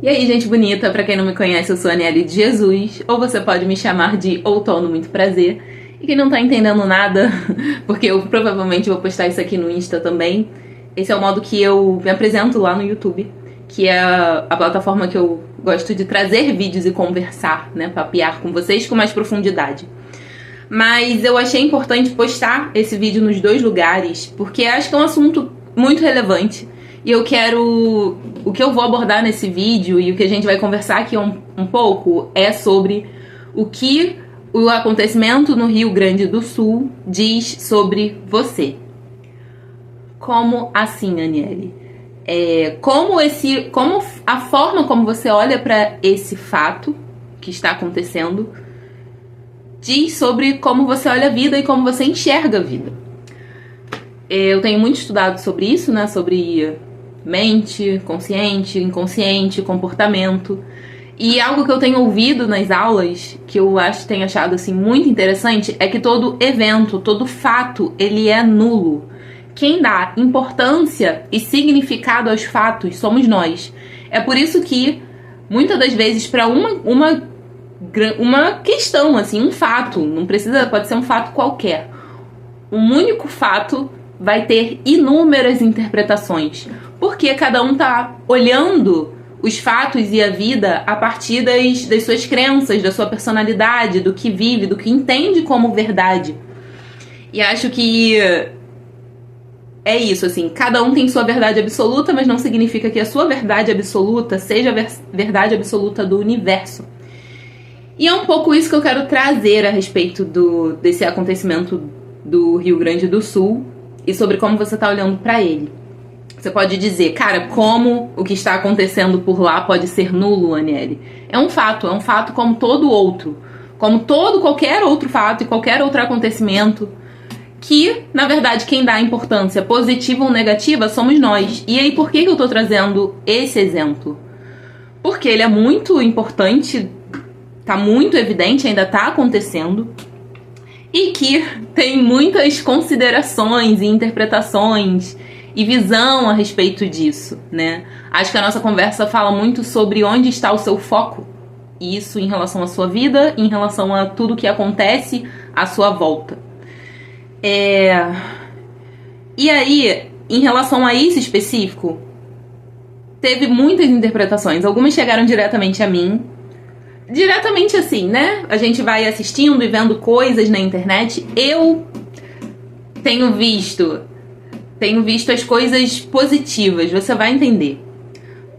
E aí, gente bonita, pra quem não me conhece, eu sou a Aniele de Jesus, ou você pode me chamar de Outono Muito Prazer. E quem não tá entendendo nada, porque eu provavelmente vou postar isso aqui no Insta também, esse é o modo que eu me apresento lá no YouTube, que é a plataforma que eu gosto de trazer vídeos e conversar, né, papear com vocês com mais profundidade. Mas eu achei importante postar esse vídeo nos dois lugares, porque acho que é um assunto muito relevante. E eu quero... O que eu vou abordar nesse vídeo e o que a gente vai conversar aqui um pouco é sobre o que o acontecimento no Rio Grande do Sul diz sobre você. Como assim, Aniele? Como a forma como você olha para esse fato que está acontecendo diz sobre como você olha a vida e como você enxerga a vida. Eu tenho muito estudado sobre isso, né? Sobre mente, consciente, inconsciente, comportamento. E algo que eu tenho ouvido nas aulas, que eu tenho achado assim muito interessante, é que todo evento, todo fato, ele é nulo. Quem dá importância e significado aos fatos somos nós. É por isso que, muitas das vezes, para uma questão, assim, um fato, pode ser um fato qualquer, um único fato vai ter inúmeras interpretações, porque cada um tá olhando os fatos e a vida a partir das suas crenças, da sua personalidade, do que vive, do que entende como verdade. E acho que é isso, assim, cada um tem sua verdade absoluta, mas não significa que a sua verdade absoluta seja a verdade absoluta do universo. E é um pouco isso que eu quero trazer a respeito desse acontecimento do Rio Grande do Sul e sobre como você tá olhando pra ele. Você pode dizer, cara, como o que está acontecendo por lá pode ser nulo, Aniele? É um fato como todo outro, como qualquer outro fato e qualquer outro acontecimento, que, na verdade, quem dá importância positiva ou negativa somos nós. E aí, por que eu tô trazendo esse exemplo? Porque ele é muito importante, tá muito evidente, ainda tá acontecendo, e que tem muitas considerações e interpretações e visão a respeito disso, né? Acho que a nossa conversa fala muito sobre onde está o seu foco, e isso em relação à sua vida, em relação a tudo que acontece à sua volta. E aí, em relação a isso específico, teve muitas interpretações. Algumas chegaram diretamente a mim. Diretamente assim, né? A gente vai assistindo e vendo coisas na internet. Eu tenho visto as coisas positivas, você vai entender.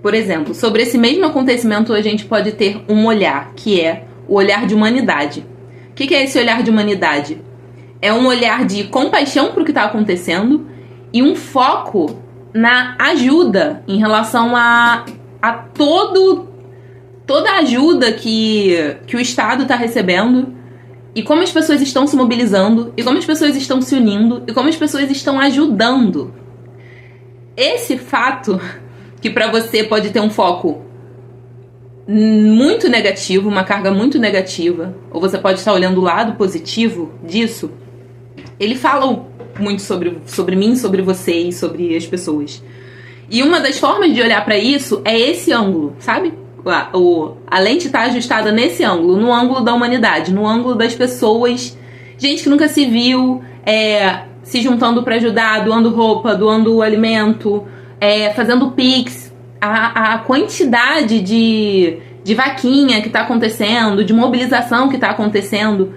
Por exemplo, sobre esse mesmo acontecimento a gente pode ter um olhar, que é o olhar de humanidade. O que é esse olhar de humanidade? É um olhar de compaixão para o que está acontecendo e um foco na ajuda em relação a toda a ajuda que o Estado está recebendo e como as pessoas estão se mobilizando e como as pessoas estão se unindo e como as pessoas estão ajudando. Esse fato, que para você pode ter um foco muito negativo, uma carga muito negativa, ou você pode estar olhando o lado positivo disso, ele fala muito sobre mim, sobre você e sobre as pessoas. E uma das formas de olhar para isso é esse ângulo, sabe? A lente está ajustada nesse ângulo, no ângulo da humanidade, no ângulo das pessoas, gente que nunca se viu, se juntando para ajudar, doando roupa, doando alimento, fazendo pix, a quantidade de vaquinha que está acontecendo, de mobilização que está acontecendo.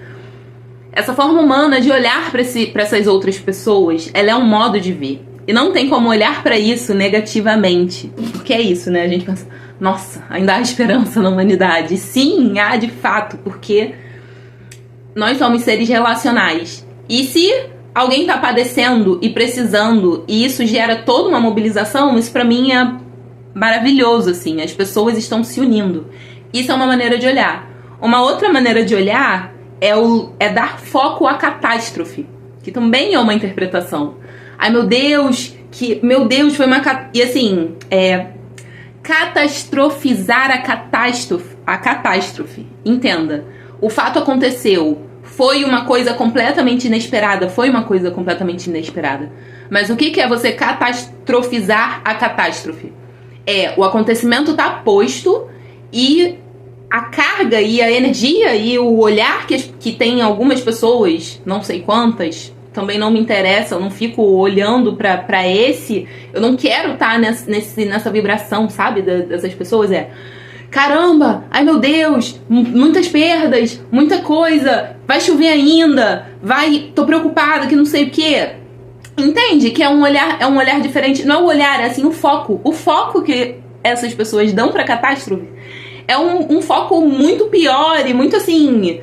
Essa forma humana de olhar para essas outras pessoas, ela é um modo de ver. E não tem como olhar para isso negativamente. Porque é isso, né? A gente pensa, nossa, ainda há esperança na humanidade. Sim, há de fato, porque nós somos seres relacionais. E se alguém tá padecendo e precisando, e isso gera toda uma mobilização, isso pra mim é maravilhoso, assim. As pessoas estão se unindo. Isso é uma maneira de olhar. Uma outra maneira de olhar é dar foco à catástrofe, que também é uma interpretação. Ai, meu Deus, foi uma... E assim, catastrofizar a catástrofe. Entenda, o fato aconteceu, foi uma coisa completamente inesperada, Mas o que é você catastrofizar a catástrofe? O acontecimento tá posto e a carga e a energia e o olhar que tem algumas pessoas, não sei quantas, também não me interessa, eu não fico olhando pra esse, eu não quero estar nessa vibração, sabe, dessas pessoas, caramba, ai meu Deus, muitas perdas, muita coisa, vai chover ainda, tô preocupada que não sei o que. Entende? Que é um olhar diferente, não é o olhar, é assim, o foco que essas pessoas dão pra catástrofe é um foco muito pior e muito assim,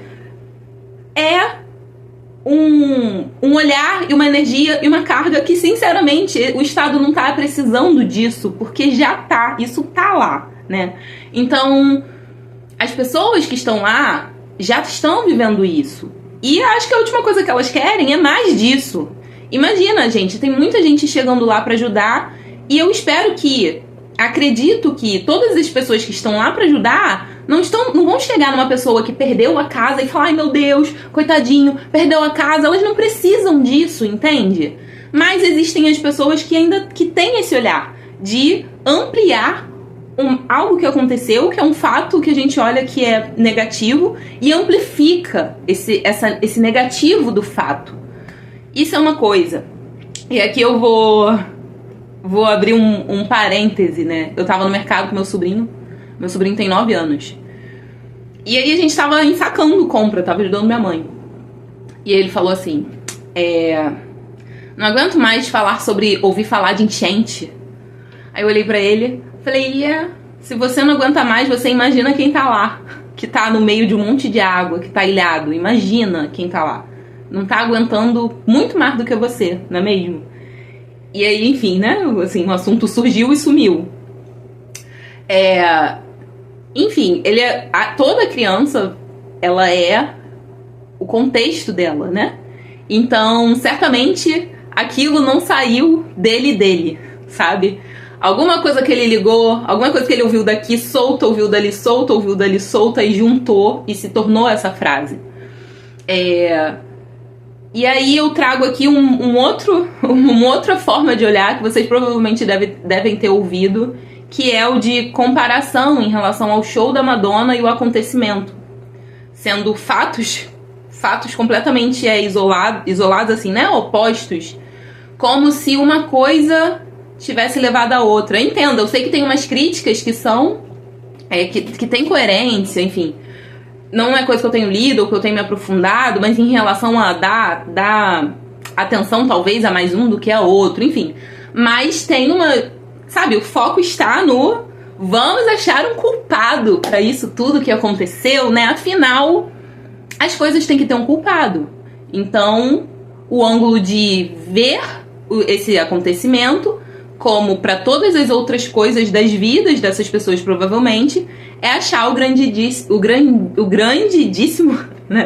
um olhar e uma energia e uma carga que, sinceramente, o Estado não tá precisando disso, porque isso tá lá, né? Então, as pessoas que estão lá já estão vivendo isso. E acho que a última coisa que elas querem é mais disso. Imagina, gente, tem muita gente chegando lá pra ajudar e eu acredito que todas as pessoas que estão lá pra ajudar não vão chegar numa pessoa que perdeu a casa e falar, ai meu Deus, coitadinho, perdeu a casa. Elas não precisam disso, entende? Mas existem as pessoas que têm esse olhar de ampliar algo que aconteceu, que é um fato que a gente olha que é negativo e amplifica esse negativo do fato. Isso é uma coisa. E aqui eu vou abrir um parêntese, né? Eu tava no mercado com meu sobrinho tem 9 anos. E aí a gente tava ensacando compra, eu tava ajudando minha mãe. E aí ele falou assim, não aguento mais ouvir falar de enchente. Aí eu olhei pra ele, falei, se você não aguenta mais, você imagina quem tá lá, que tá no meio de um monte de água, que tá ilhado. Imagina quem tá lá. Não tá aguentando muito mais do que você, não é mesmo? E aí, enfim, né? Assim, o assunto surgiu e sumiu. Enfim, toda criança, ela é o contexto dela, né? Então, certamente, aquilo não saiu dele, sabe? Alguma coisa que ele ligou, alguma coisa que ele ouviu daqui solta, ouviu dali solta e juntou e se tornou essa frase. E aí eu trago aqui uma outra forma de olhar que vocês provavelmente devem ter ouvido, que é o de comparação em relação ao show da Madonna e o acontecimento. Sendo fatos completamente isolados, assim, né? Opostos. Como se uma coisa tivesse levado a outra. Entenda, eu sei que tem umas críticas que são... que tem coerência, enfim... Não é coisa que eu tenho lido ou que eu tenho me aprofundado, mas em relação a dar atenção, talvez, a mais um do que a outro, enfim. Mas tem sabe, o foco está no vamos achar um culpado para isso tudo que aconteceu, né? Afinal, as coisas têm que ter um culpado. Então, o ângulo de ver esse acontecimento, como para todas as outras coisas das vidas dessas pessoas, provavelmente, é achar o grandidíssimo, né?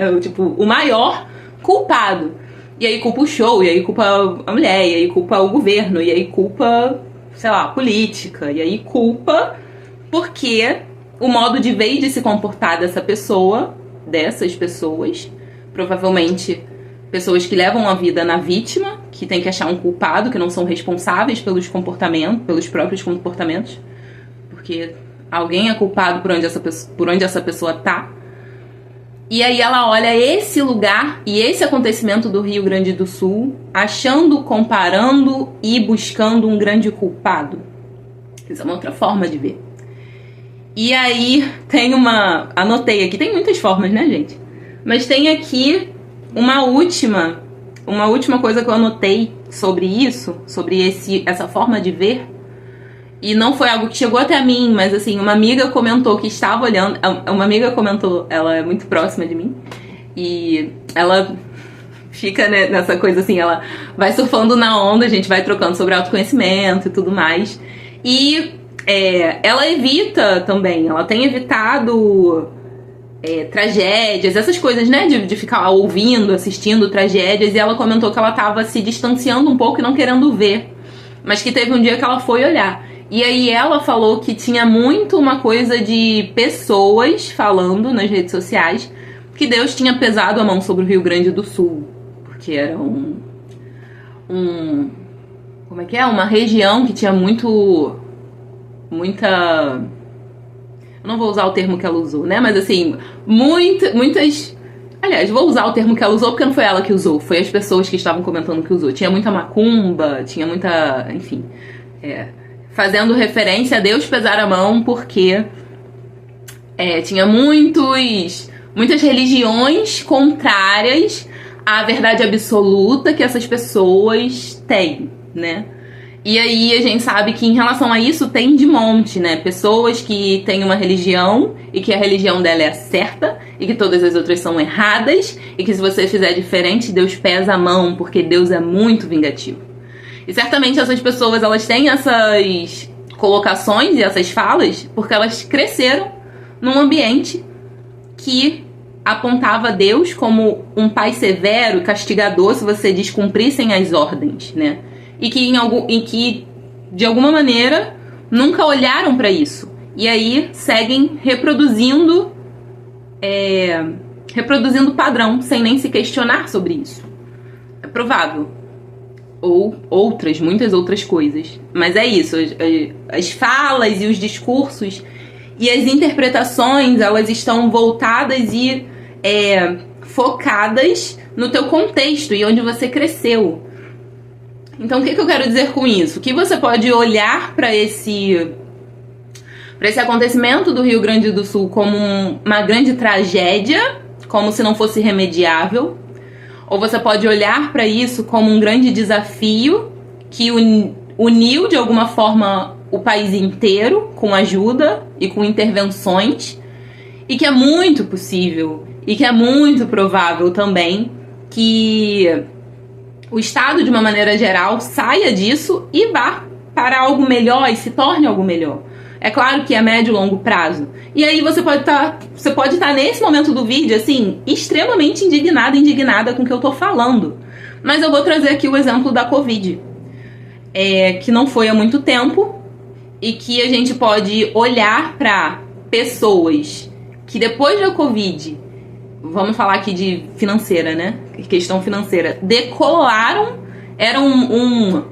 O maior culpado. E aí culpa o show, e aí culpa a mulher, e aí culpa o governo, e aí culpa, sei lá, a política, e aí culpa porque o modo de ver e de se comportar dessas pessoas, provavelmente pessoas que levam a vida na vítima, que tem que achar um culpado, que não são responsáveis pelos próprios comportamentos, porque alguém é culpado por onde essa pessoa tá. E aí ela olha esse lugar e esse acontecimento do Rio Grande do Sul, comparando e buscando um grande culpado. Isso é uma outra forma de ver. E aí anotei aqui, tem muitas formas, né, gente? Mas tem aqui uma última coisa que eu anotei sobre isso, sobre essa forma de ver. E não foi algo que chegou até mim, mas assim, uma amiga comentou que estava olhando. Uma amiga comentou, ela é muito próxima de mim. E ela fica, né, nessa coisa assim, ela vai surfando na onda, a gente vai trocando sobre autoconhecimento e tudo mais. E ela evita também, ela tem evitado tragédias, essas coisas, né, de ficar ouvindo, assistindo tragédias. E ela comentou que ela estava se distanciando um pouco e não querendo ver, mas que teve um dia que ela foi olhar. E aí ela falou que tinha muito uma coisa de pessoas falando nas redes sociais que Deus tinha pesado a mão sobre o Rio Grande do Sul, porque era como é que é? Uma região que tinha muito muita... Eu não vou usar o termo que ela usou, né? Mas assim, muitas... Aliás, vou usar o termo que ela usou porque não foi ela que usou, foi as pessoas que estavam comentando que usou. Tinha muita macumba, tinha muita... Enfim, fazendo referência a Deus pesar a mão porque tinha muitas religiões contrárias à verdade absoluta que essas pessoas têm, né? E aí a gente sabe que em relação a isso tem de monte, né? Pessoas que têm uma religião e que a religião dela é a certa e que todas as outras são erradas e que se você fizer diferente, Deus pesa a mão porque Deus é muito vingativo. E certamente essas pessoas, elas têm essas colocações e essas falas porque elas cresceram num ambiente que apontava Deus como um pai severo e castigador se você descumprissem as ordens, né? E que de alguma maneira nunca olharam para isso. E aí seguem reproduzindo padrão sem nem se questionar sobre isso. É provável. Ou muitas outras coisas. Mas é isso, as falas e os discursos e as interpretações, elas estão voltadas e focadas no teu contexto e onde você cresceu. Então, o que eu quero dizer com isso? Que você pode olhar para esse acontecimento do Rio Grande do Sul como uma grande tragédia, como se não fosse remediável, ou você pode olhar para isso como um grande desafio que uniu de alguma forma o país inteiro com ajuda e com intervenções, e que é muito possível e que é muito provável também que o Estado, de uma maneira geral, saia disso e vá para algo melhor e se torne algo melhor. É claro que é médio e longo prazo. E aí você pode estar nesse momento do vídeo, assim, extremamente indignada com o que eu tô falando. Mas eu vou trazer aqui o exemplo da Covid, que não foi há muito tempo e que a gente pode olhar para pessoas que depois da Covid, vamos falar aqui de financeira, né? Questão financeira, decolaram, eram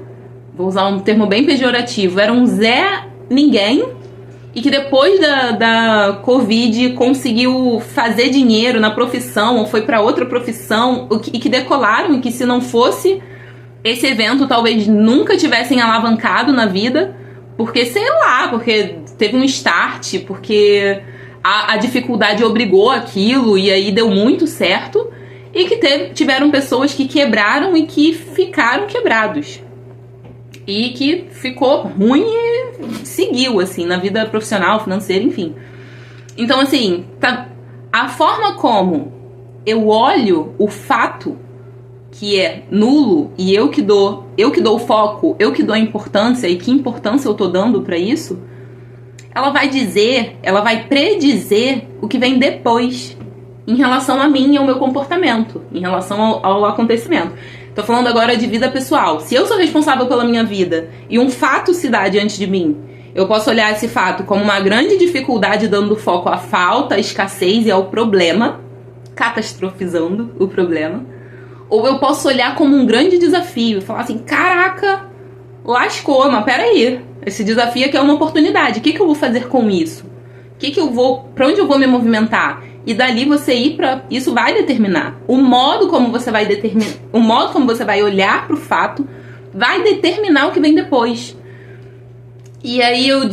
vou usar um termo bem pejorativo, era um Zé Ninguém, e que depois da Covid conseguiu fazer dinheiro na profissão, ou foi para outra profissão, e que decolaram, e que se não fosse esse evento, talvez nunca tivessem alavancado na vida, porque, sei lá, porque teve um start, porque a dificuldade obrigou aquilo, e aí deu muito certo, e que tiveram pessoas que quebraram e que ficaram quebrados. E que ficou ruim e seguiu, assim, na vida profissional, financeira, enfim. Então, assim, a forma como eu olho o fato que é nulo e eu que dou o foco, eu que dou a importância e que importância eu tô dando pra isso, ela vai predizer o que vem depois em relação a mim e ao meu comportamento, em relação ao acontecimento. Tô falando agora de vida pessoal. Se eu sou responsável pela minha vida e um fato se dá diante de mim, eu posso olhar esse fato como uma grande dificuldade, dando foco à falta, à escassez e ao problema, catastrofizando o problema. Ou eu posso olhar como um grande desafio e falar assim, caraca, lascou, mas peraí, esse desafio aqui é uma oportunidade, o que eu vou fazer com isso? Pra onde eu vou me movimentar? E dali você ir pra... Isso vai determinar. O modo como você vai olhar pro fato vai determinar o que vem depois. E aí eu...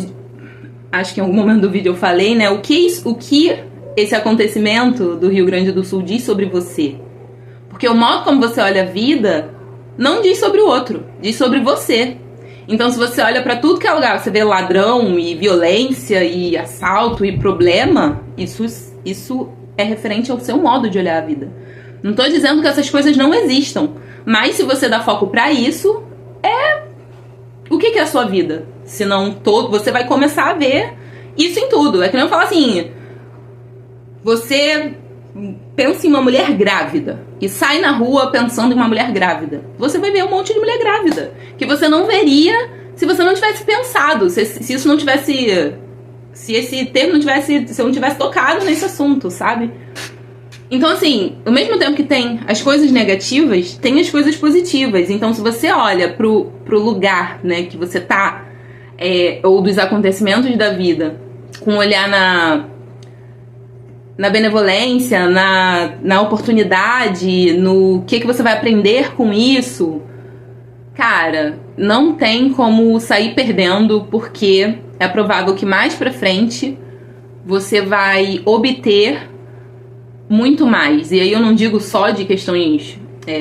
Acho que em algum momento do vídeo eu falei, né? O que esse acontecimento do Rio Grande do Sul diz sobre você? Porque o modo como você olha a vida não diz sobre o outro, diz sobre você. Então, se você olha pra tudo que é lugar, você vê ladrão e violência e assalto e problema, isso é referente ao seu modo de olhar a vida. Não tô dizendo que essas coisas não existam, mas se você dá foco pra isso, o que é a sua vida? Senão você vai começar a ver isso em tudo. É que nem eu falo assim, você pensa em uma mulher grávida e sai na rua pensando em uma mulher grávida. Você vai ver um monte de mulher grávida que você não veria se você não tivesse pensado, se isso não tivesse... Se esse termo não tivesse... Se eu não tivesse tocado nesse assunto, sabe? Então, assim, ao mesmo tempo que tem as coisas negativas, tem as coisas positivas. Então, se você olha pro lugar, né, que você tá ou dos acontecimentos da vida, com um olhar na benevolência, na oportunidade, no que você vai aprender com isso, cara, não tem como sair perdendo, porque é provável que mais pra frente você vai obter muito mais. E aí eu não digo só de questões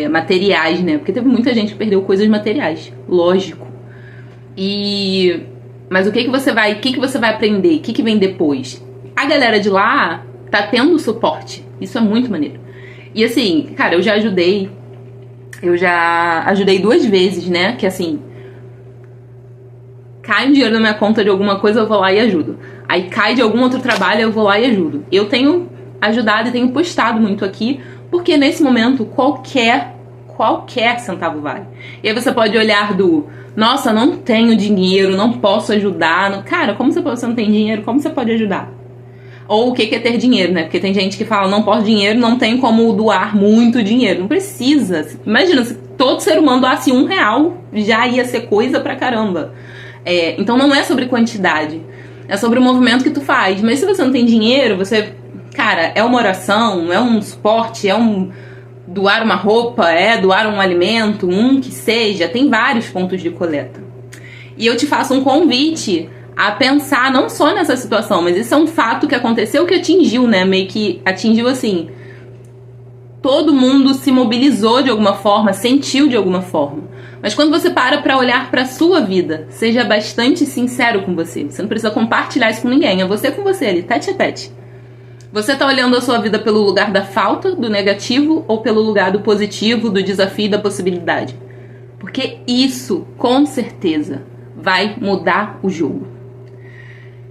materiais, né? Porque teve muita gente que perdeu coisas materiais, lógico. Mas o que você vai aprender? O que vem depois? A galera de lá tá tendo suporte. Isso é muito maneiro. E assim, cara, eu já ajudei 2 vezes, né? Que assim, cai um dinheiro na minha conta de alguma coisa, eu vou lá e ajudo. Aí cai de algum outro trabalho, eu vou lá e ajudo. Eu tenho ajudado e tenho postado muito aqui, porque nesse momento qualquer centavo vale. E aí você pode olhar nossa, não tenho dinheiro, não posso ajudar. Cara, como você não tem dinheiro, como você pode ajudar? Ou o que é ter dinheiro, né? Porque tem gente que fala, não posso dinheiro, não tem como doar muito dinheiro. Não precisa. Imagina, se todo ser humano doasse R$1, já ia ser coisa pra caramba. Então não é sobre quantidade, é sobre o movimento que tu faz. Mas se você não tem dinheiro, cara, é uma oração, é um suporte, doar uma roupa, doar um alimento, que seja. Tem vários pontos de coleta. E eu te faço um convite a pensar não só nessa situação, mas isso é um fato que aconteceu, que atingiu, né? Meio que atingiu assim. Todo mundo se mobilizou de alguma forma, sentiu de alguma forma. Mas quando você pra olhar pra sua vida, seja bastante sincero com você. Você não precisa compartilhar isso com ninguém. É você com você ali, tete a tete. Você tá olhando a sua vida pelo lugar da falta, do negativo, ou pelo lugar do positivo, do desafio, da possibilidade? Porque isso, com certeza, vai mudar o jogo.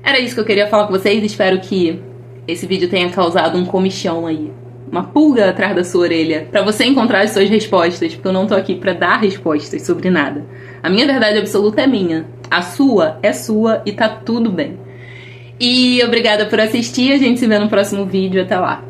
Era isso que eu queria falar com vocês. Espero que esse vídeo tenha causado um comichão aí, uma pulga atrás da sua orelha, pra você encontrar as suas respostas, porque eu não tô aqui pra dar respostas sobre nada. A minha verdade absoluta é minha, a sua é sua e tá tudo bem. E obrigada por assistir, a gente se vê no próximo vídeo, até lá.